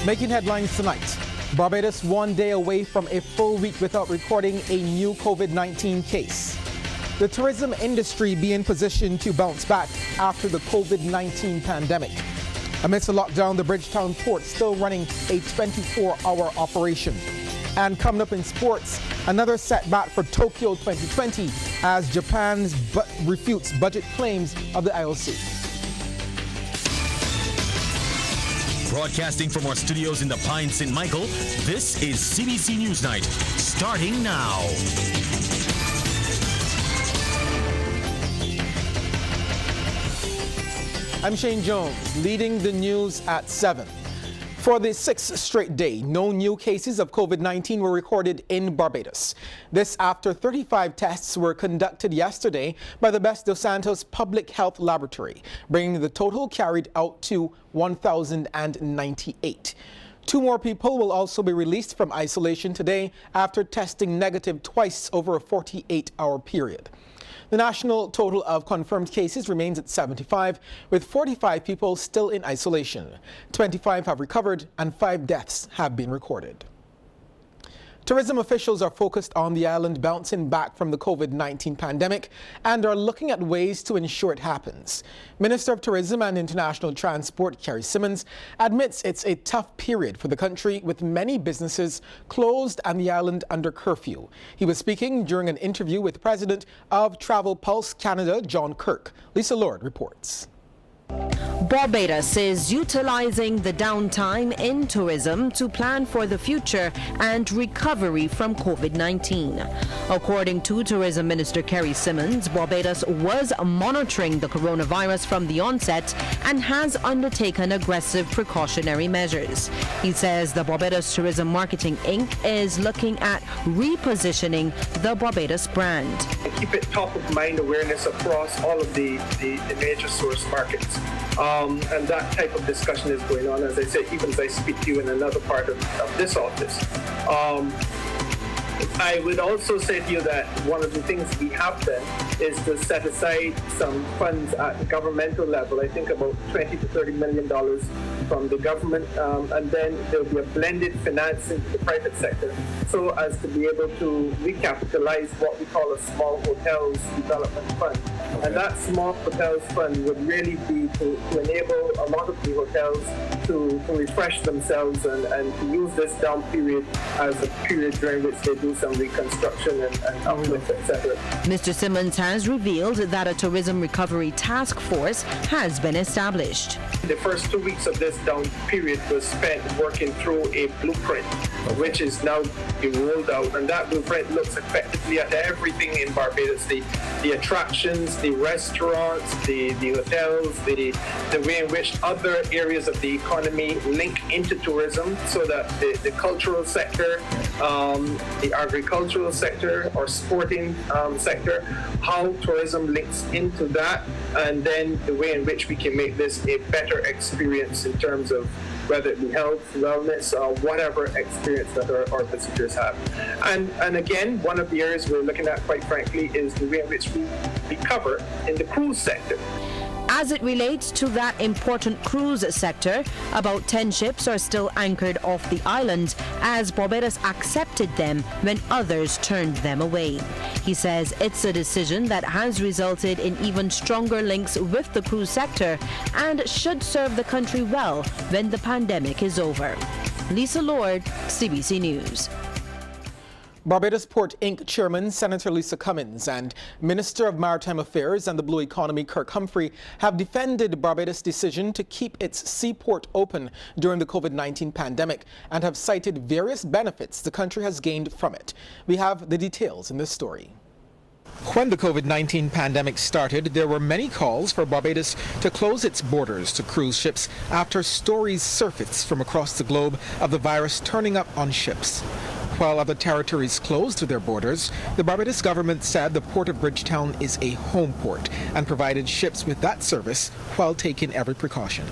Making headlines tonight, Barbados 1 day away from a full week without recording a new COVID-19 case. The tourism industry being positioned to bounce back after the COVID-19 pandemic. Amidst a lockdown, the Bridgetown port still running a 24-hour operation. And coming up in sports, another setback for Tokyo 2020 as Japan refutes budget claims of the IOC. Broadcasting from our studios in the Pine St. Michael, this is CBC Newsnight, starting now. I'm Shane Jones, leading the news at 7. For the sixth straight day, no new cases of COVID-19 were recorded in Barbados. This after 35 tests were conducted yesterday by the Best Dos Santos Public Health Laboratory, bringing the total carried out to 1,098. 2 more people will also be released from isolation today after testing negative twice over a 48-hour period. The national total of confirmed cases remains at 75, with 45 people still in isolation. 25 have recovered and 5 deaths have been recorded. Tourism officials are focused on the island bouncing back from the COVID-19 pandemic and are looking at ways to ensure it happens. Minister of Tourism and International Transport Carrie Simmons admits it's a tough period for the country with many businesses closed and the island under curfew. He was speaking during an interview with President of Travel Pulse Canada, John Kirk. Lisa Lord reports. Barbados is utilizing the downtime in tourism to plan for the future and recovery from COVID-19. According to Tourism Minister Carrie Simmons, Barbados was monitoring the coronavirus from the onset and has undertaken aggressive precautionary measures. He says the Barbados Tourism Marketing Inc. is looking at repositioning the Barbados brand. Keep it top of mind awareness across all of the major source markets. And that type of discussion is going on, as I said, even as I speak to you in another part of this office. I would also say to you that one of the things we have done is to set aside some funds at the governmental level, I think about $20 to $30 million from the government, and then there will be a blended finance into the private sector, so as to be able to recapitalize what we call a small hotels development fund. Okay. And that small hotels fund would really be to enable a lot of the hotels to refresh themselves and to use this down period as a period during which they do some reconstruction and uplift, etc. Mr. Simmons has revealed that a tourism recovery task force has been established. The first 2 weeks of this down period was spent working through a blueprint, which is now being rolled out, and that blueprint looks effectively at everything in Barbados, the attractions, the restaurants, the hotels, the way in which other areas of the economy link into tourism, so that the cultural sector, the agricultural sector or sporting sector, how tourism links into that, and then the way in which we can make this a better experience in terms of whether it be health, wellness, or whatever experience that our visitors have. And again, one of the areas we're looking at, quite frankly, is the way in which we recover in the cruise sector. As it relates to that important cruise sector, about 10 ships are still anchored off the island as Barbados accepted them when others turned them away. He says it's a decision that has resulted in even stronger links with the cruise sector and should serve the country well when the pandemic is over. Lisa Lord, CBC News. Barbados Port Inc. Chairman Senator Lisa Cummins and Minister of Maritime Affairs and the Blue Economy Kirk Humphrey have defended Barbados' decision to keep its seaport open during the COVID-19 pandemic and have cited various benefits the country has gained from it. We have the details in this story. When the COVID-19 pandemic started, there were many calls for Barbados to close its borders to cruise ships after stories surfaced from across the globe of the virus turning up on ships. While other territories closed their borders, the Barbados government said the Port of Bridgetown is a home port and provided ships with that service while taking every precaution.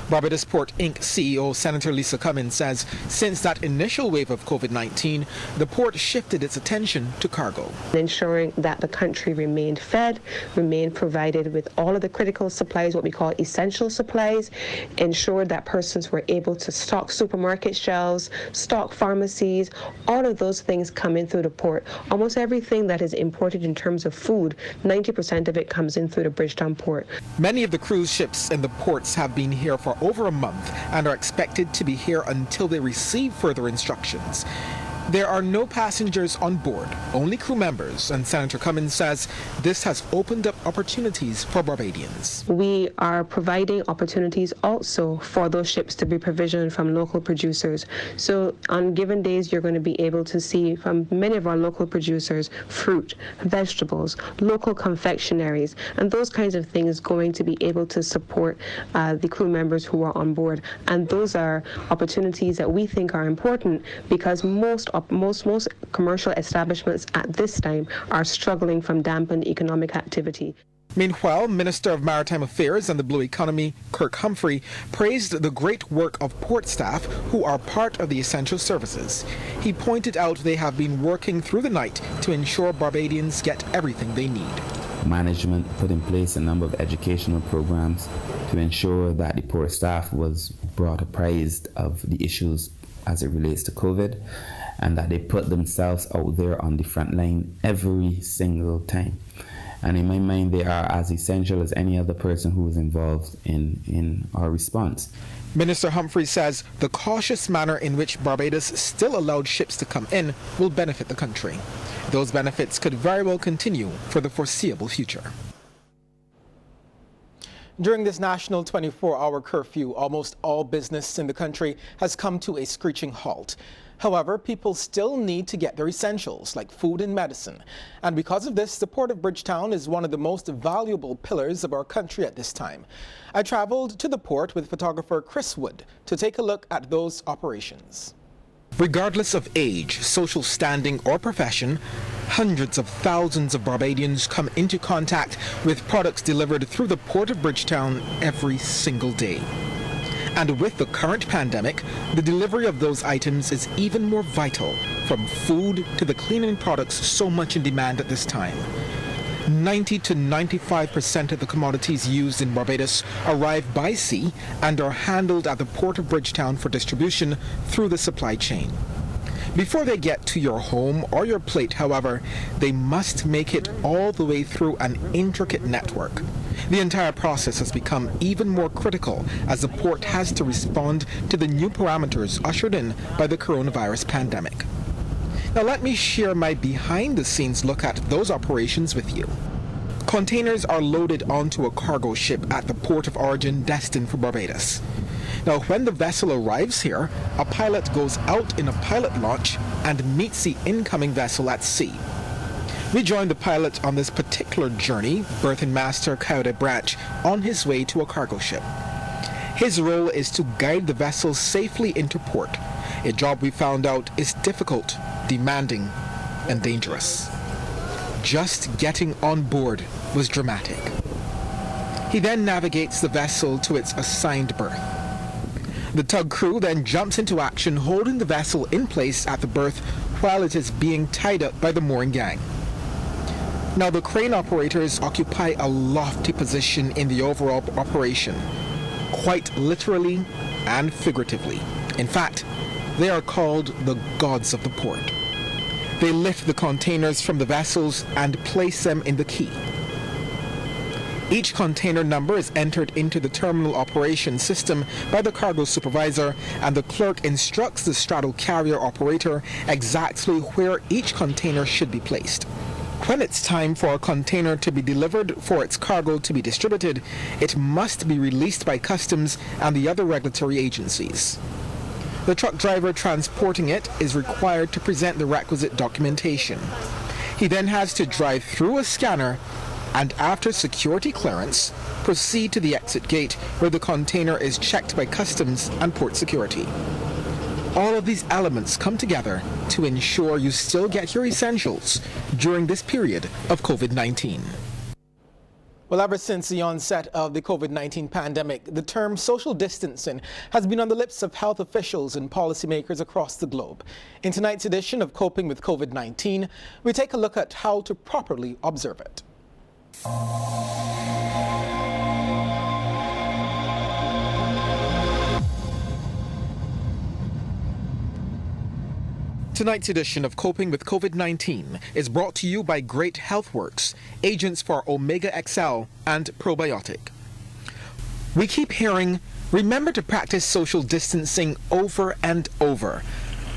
Barbados Port Inc. CEO Senator Lisa Cummins says since that initial wave of COVID-19, the port shifted its attention to cargo. Ensuring that the country remained fed, remained provided with all of the critical supplies, what we call essential supplies, ensured that persons were able to stock supermarket shelves, stock pharmacies, all of those things come in through the port. Almost everything that is imported in terms of food, 90% of it comes in through the Bridgetown port. Many of the cruise ships in the ports have been here for over a month and are expected to be here until they receive further instructions. There are no passengers on board, only crew members, and Senator Cummins says this has opened up opportunities for Barbadians. We are providing opportunities also for those ships to be provisioned from local producers. So on given days, you're going to be able to see from many of our local producers fruit, vegetables, local confectionaries, and those kinds of things going to be able to support the crew members who are on board. And those are opportunities that we think are important because most commercial establishments at this time are struggling from dampened economic activity. Meanwhile, Minister of Maritime Affairs and the Blue Economy, Kirk Humphrey, praised the great work of port staff who are part of the essential services. He pointed out they have been working through the night to ensure Barbadians get everything they need. Management put in place a number of educational programs to ensure that the port staff was brought apprised of the issues as it relates to COVID, and that they put themselves out there on the front line every single time. And in my mind, they are as essential as any other person who is involved in our response. Minister Humphrey says the cautious manner in which Barbados still allowed ships to come in will benefit the country. Those benefits could very well continue for the foreseeable future. During this national 24-hour curfew, almost all business in the country has come to a screeching halt. However, people still need to get their essentials like food and medicine. And because of this, the Port of Bridgetown is one of the most valuable pillars of our country at this time. I traveled to the port with photographer Chris Wood to take a look at those operations. Regardless of age, social standing, or profession, hundreds of thousands of Barbadians come into contact with products delivered through the Port of Bridgetown every single day. And with the current pandemic, the delivery of those items is even more vital, from food to the cleaning products so much in demand at this time. 90 to 95% of the commodities used in Barbados arrive by sea and are handled at the Port of Bridgetown for distribution through the supply chain. Before they get to your home or your plate, however, they must make it all the way through an intricate network. The entire process has become even more critical as the port has to respond to the new parameters ushered in by the coronavirus pandemic. Now let me share my behind-the-scenes look at those operations with you. Containers are loaded onto a cargo ship at the port of origin destined for Barbados. Now, when the vessel arrives here, a pilot goes out in a pilot launch and meets the incoming vessel at sea. We joined the pilot on this particular journey, Berthing Master Coyote Branch, on his way to a cargo ship. His role is to guide the vessel safely into port, a job we found out is difficult, demanding, and dangerous. Just getting on board was dramatic. He then navigates the vessel to its assigned berth. The tug crew then jumps into action, holding the vessel in place at the berth while it is being tied up by the mooring gang. Now, the crane operators occupy a lofty position in the overall operation, quite literally and figuratively. In fact, they are called the gods of the port. They lift the containers from the vessels and place them in the quay. Each container number is entered into the terminal operation system by the cargo supervisor, and the clerk instructs the straddle carrier operator exactly where each container should be placed. When it's time for a container to be delivered for its cargo to be distributed, it must be released by customs and the other regulatory agencies. The truck driver transporting it is required to present the requisite documentation. He then has to drive through a scanner and, after security clearance, proceed to the exit gate where the container is checked by customs and port security. All of these elements come together to ensure you still get your essentials during this period of COVID-19. Well, ever since the onset of the COVID-19 pandemic, the term social distancing has been on the lips of health officials and policymakers across the globe. In tonight's edition of Coping with COVID-19, we take a look at how to properly observe it. Tonight's edition of Coping with COVID-19 is brought to you by Great Healthworks, agents for Omega XL and Probiotic. We keep hearing, remember to practice social distancing over and over.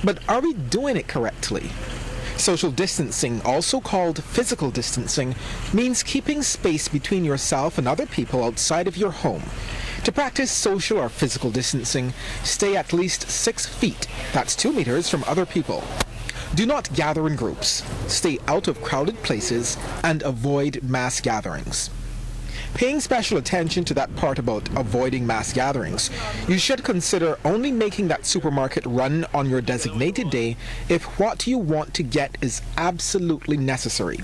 But are we doing it correctly? Social distancing, also called physical distancing, means keeping space between yourself and other people outside of your home. To practice social or physical distancing, stay at least 6 feet, that's 2 meters, from other people. Do not gather in groups, stay out of crowded places, and avoid mass gatherings. Paying special attention to that part about avoiding mass gatherings, you should consider only making that supermarket run on your designated day if what you want to get is absolutely necessary.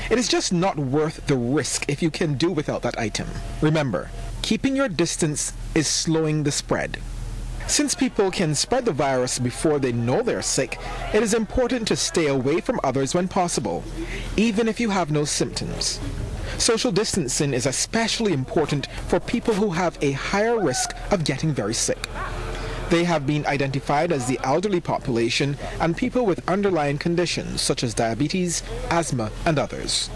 It is just not worth the risk if you can do without that item. Remember, keeping your distance is slowing the spread. Since people can spread the virus before they know they're sick, it is important to stay away from others when possible, even if you have no symptoms. Social distancing is especially important for people who have a higher risk of getting very sick. They have been identified as the elderly population and people with underlying conditions such as diabetes, asthma, and others.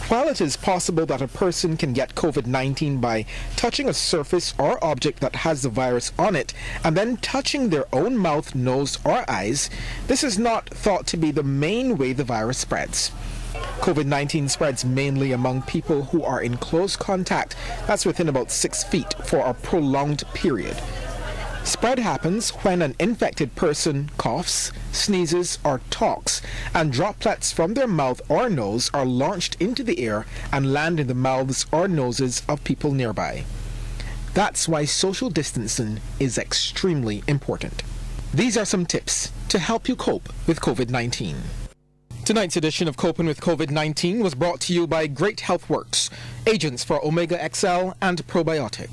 While it is possible that a person can get COVID-19 by touching a surface or object that has the virus on it and then touching their own mouth, nose, or eyes, this is not thought to be the main way the virus spreads. COVID-19 spreads mainly among people who are in close contact, that's within about 6 feet, for a prolonged period. Spread happens when an infected person coughs, sneezes, or talks, and droplets from their mouth or nose are launched into the air and land in the mouths or noses of people nearby. That's why social distancing is extremely important. These are some tips to help you cope with COVID-19. Tonight's edition of Coping with COVID-19 was brought to you by Great Healthworks, agents for Omega XL and Probiotic.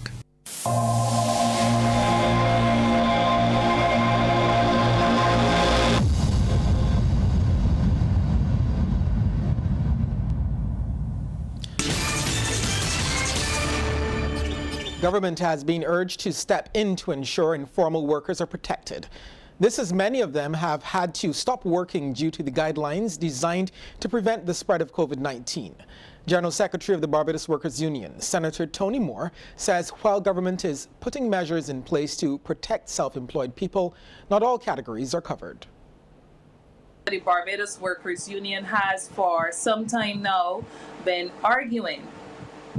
Government has been urged to step in to ensure informal workers are protected. This as many of them have had to stop working due to the guidelines designed to prevent the spread of COVID-19. General Secretary of the Barbados Workers Union, Senator Tony Moore, says while government is putting measures in place to protect self-employed people, not all categories are covered. The Barbados Workers Union has for some time now been arguing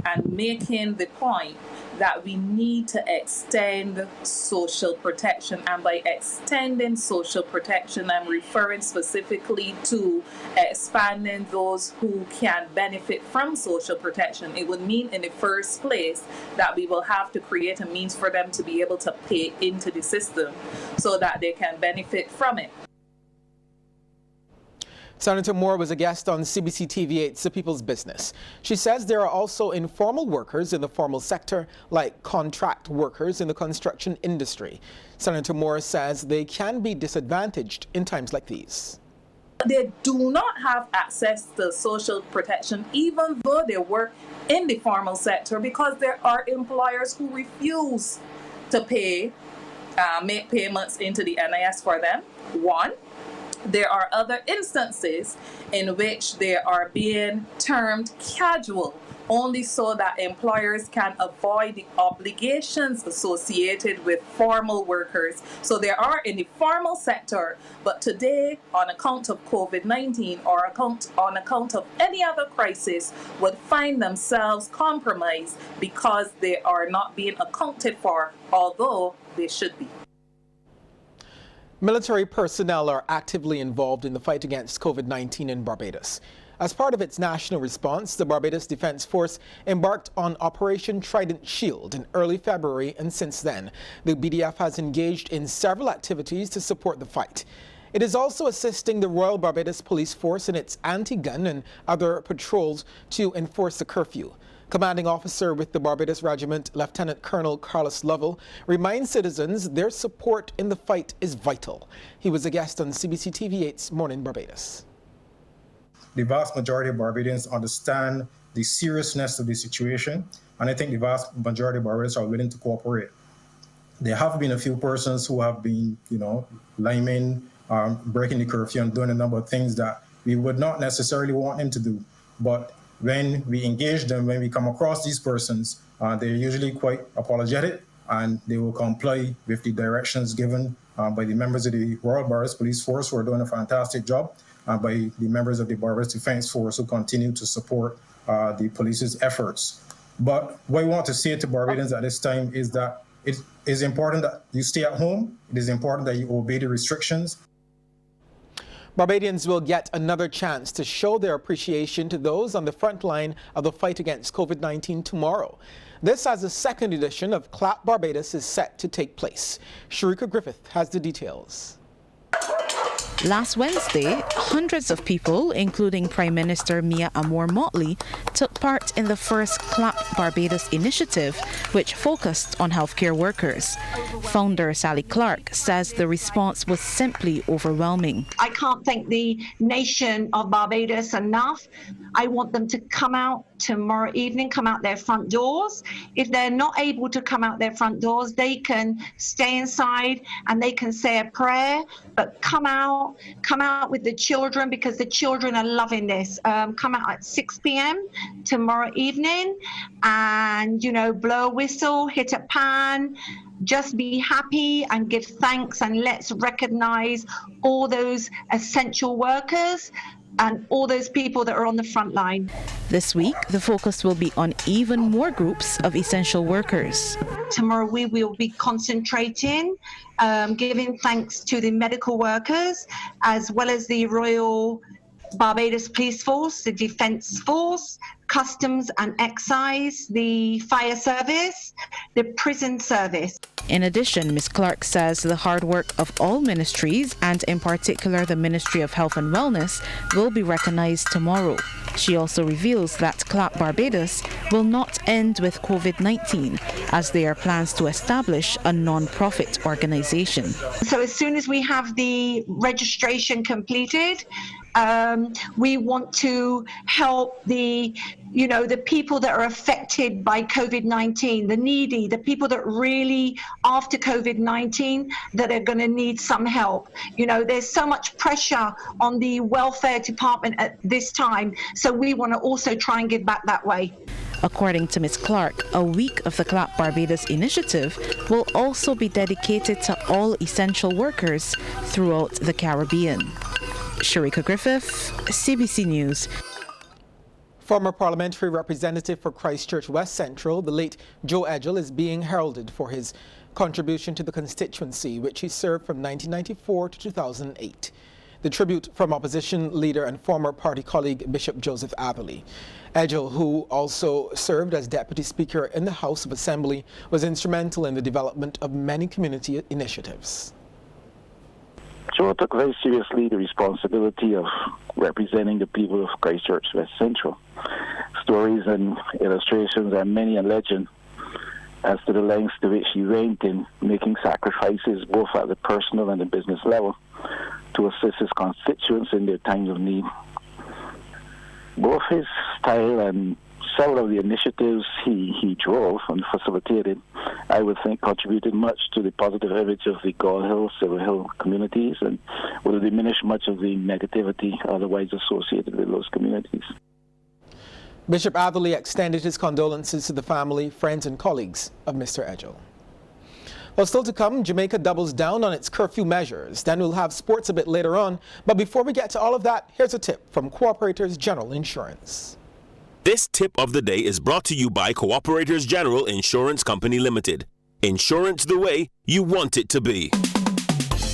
and making the point that we need to extend social protection. And by extending social protection, I'm referring specifically to expanding those who can benefit from social protection. It would mean in the first place that we will have to create a means for them to be able to pay into the system so that they can benefit from it. Senator Moore was a guest on CBC TV8's The People's Business. She says there are also informal workers in the formal sector, like contract workers in the construction industry. Senator Moore says they can be disadvantaged in times like these. They do not have access to social protection, even though they work in the formal sector, because there are employers who refuse to make payments into the NIS for them. One. There are other instances in which they are being termed casual, only so that employers can avoid the obligations associated with formal workers. So there are in the formal sector, but today, on account of COVID-19 or on account of any other crisis, would find themselves compromised because they are not being accounted for, although they should be. Military personnel are actively involved in the fight against COVID-19 in Barbados. As part of its national response, the Barbados Defense Force embarked on Operation Trident Shield in early February, and since then, the BDF has engaged in several activities to support the fight. It is also assisting the Royal Barbados Police Force in its anti-gun and other patrols to enforce the curfew. Commanding officer with the Barbados Regiment, Lieutenant Colonel Carlos Lovell, reminds citizens their support in the fight is vital. He was a guest on CBC TV8's Morning Barbados. The vast majority of Barbadians understand the seriousness of the situation, and I think the vast majority of Barbadians are willing to cooperate. There have been a few persons who have been, liming, breaking the curfew and doing a number of things that we would not necessarily want them to do. But when we engage them, when we come across these persons, they're usually quite apologetic, and they will comply with the directions given by the members of the Royal Barbados Police Force, who are doing a fantastic job, by the members of the Barbados Defence Force, who continue to support the police's efforts. But what I want to say to Barbadians at this time is that it is important that you stay at home. It is important that you obey the restrictions. Barbadians will get another chance to show their appreciation to those on the front line of the fight against COVID-19 tomorrow. This, as the second edition of Clap Barbados is set to take place. Sharika Griffith has the details. Last Wednesday, hundreds of people, including Prime Minister Mia Motley, took part in the first Clap Barbados initiative, which focused on healthcare workers. Founder Sally Clark says the response was simply overwhelming. I can't thank the nation of Barbados enough. I want them to come out tomorrow evening, come out their front doors. If they're not able to come out their front doors, they can stay inside and they can say a prayer, but come out with the children, because the children are loving this. Come out at 6 p.m. tomorrow evening and, blow a whistle, hit a pan, just be happy and give thanks, and let's recognize all those essential workers and all those people that are on the front line. This week, the focus will be on even more groups of essential workers. Tomorrow we will be concentrating, giving thanks to the medical workers, as well as the Royal Barbados Police Force, the Defence Force, Customs and Excise, the Fire Service, the Prison Service. In addition, Ms. Clark says the hard work of all ministries, and in particular the Ministry of Health and Wellness, will be recognized tomorrow. She also reveals that Clap Barbados will not end with COVID-19, as there are plans to establish a non-profit organization. So as soon as we have the registration completed, we want to help the people that are affected by COVID-19, the needy, the people that really, after COVID-19, that are going to need some help. There's so much pressure on the welfare department at this time, so we want to also try and give back that way. According to Ms. Clark, a week of the Clap Barbados initiative will also be dedicated to all essential workers throughout the Caribbean. Sharika Griffith, CBC News. Former parliamentary representative for Christchurch West Central, the late Joe Agile, is being heralded for his contribution to the constituency, which he served from 1994 to 2008. The tribute from opposition leader and former party colleague Bishop Joseph Atherley. Agile, who also served as Deputy Speaker in the House of Assembly, was instrumental in the development of many community initiatives. Joe took very seriously the responsibility of representing the people of Christchurch West Central. Stories and illustrations are many a legend as to the lengths to which he went in making sacrifices both at the personal and the business level to assist his constituents in their times of need. Both his style and several of the initiatives he drove and facilitated, I would think, contributed much to the positive image of the Gull Hill, Silver Hill communities, and would have diminished much of the negativity otherwise associated with those communities. Bishop Atherley extended his condolences to the family, friends and colleagues of Mr. Agile. Well, still to come, Jamaica doubles down on its curfew measures. Then we'll have sports a bit later on. But before we get to all of that, here's a tip from Cooperators General Insurance. This tip of the day is brought to you by Cooperators General Insurance Company Limited. Insurance the way you want it to be.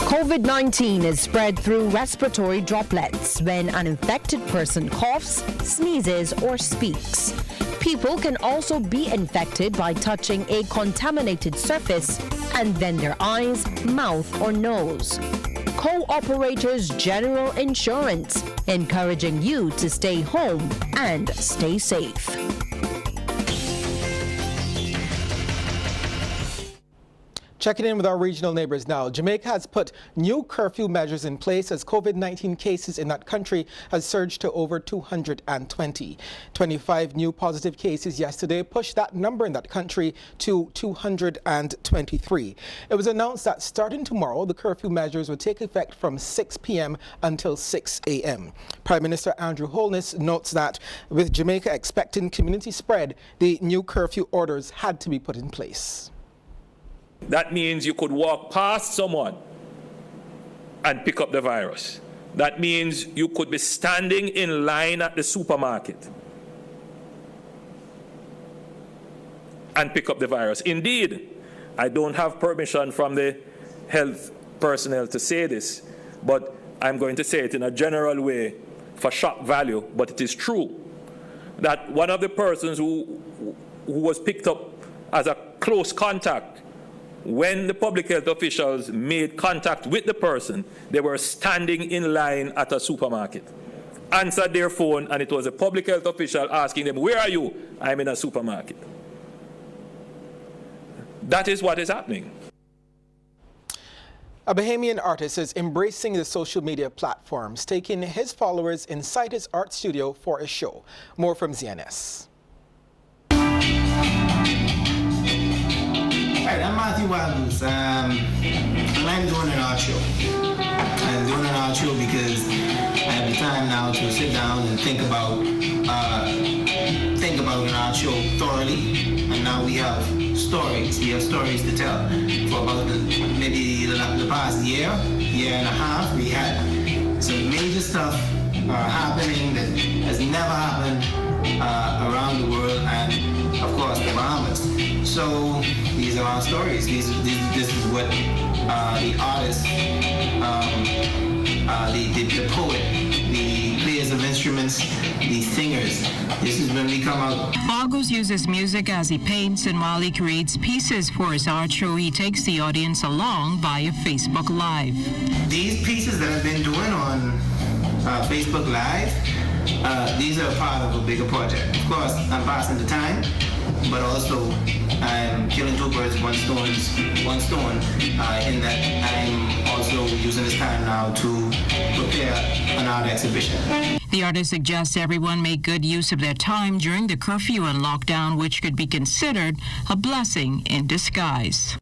COVID-19 is spread through respiratory droplets when an infected person coughs, sneezes, or speaks. People can also be infected by touching a contaminated surface and then their eyes, mouth, or nose. Cooperators General Insurance, encouraging you to stay home and stay safe. Checking in with our regional neighbors now. Jamaica has put new curfew measures in place as COVID-19 cases in that country has surged to over 220. 25 new positive cases yesterday pushed that number in that country to 223. It was announced that starting tomorrow, the curfew measures would take effect from 6 p.m. until 6 a.m. Prime Minister Andrew Holness notes that with Jamaica expecting community spread, the new curfew orders had to be put in place. That means you could walk past someone and pick up the virus. That means you could be standing in line at the supermarket and pick up the virus. Indeed, I don't have permission from the health personnel to say this, but I'm going to say it in a general way for shock value, but it is true that one of the persons who was picked up as a close contact, when the public health officials made contact with the person, they were standing in line at a supermarket, answered their phone, and it was a public health official asking them, "Where are you?" "I'm in a supermarket." That is what is happening. A Bahamian artist is embracing the social media platforms, taking his followers inside his art studio for a show. More from ZNS. Alright, I'm Matthew Wildens, and I'm doing an art show. I'm doing an art show because I have the time now to sit down and think about an art show thoroughly. And now we have stories. We have stories to tell. For about maybe the past year and a half, we had some major stuff happening that has never happened around the world, and of course the Bahamas. So these are our stories. This is what the artist, the poet, the players of instruments, the singers. This is when we come out. Barbados uses music as he paints, and while he creates pieces for his art show, he takes the audience along via Facebook Live. These pieces that I've been doing on Facebook Live, these are part of a bigger project. Of course, I'm passing the time, but also I'm killing two birds with one stone, in that I'm also using this time now to prepare an art exhibition. The artist suggests everyone make good use of their time during the curfew and lockdown, which could be considered a blessing in disguise.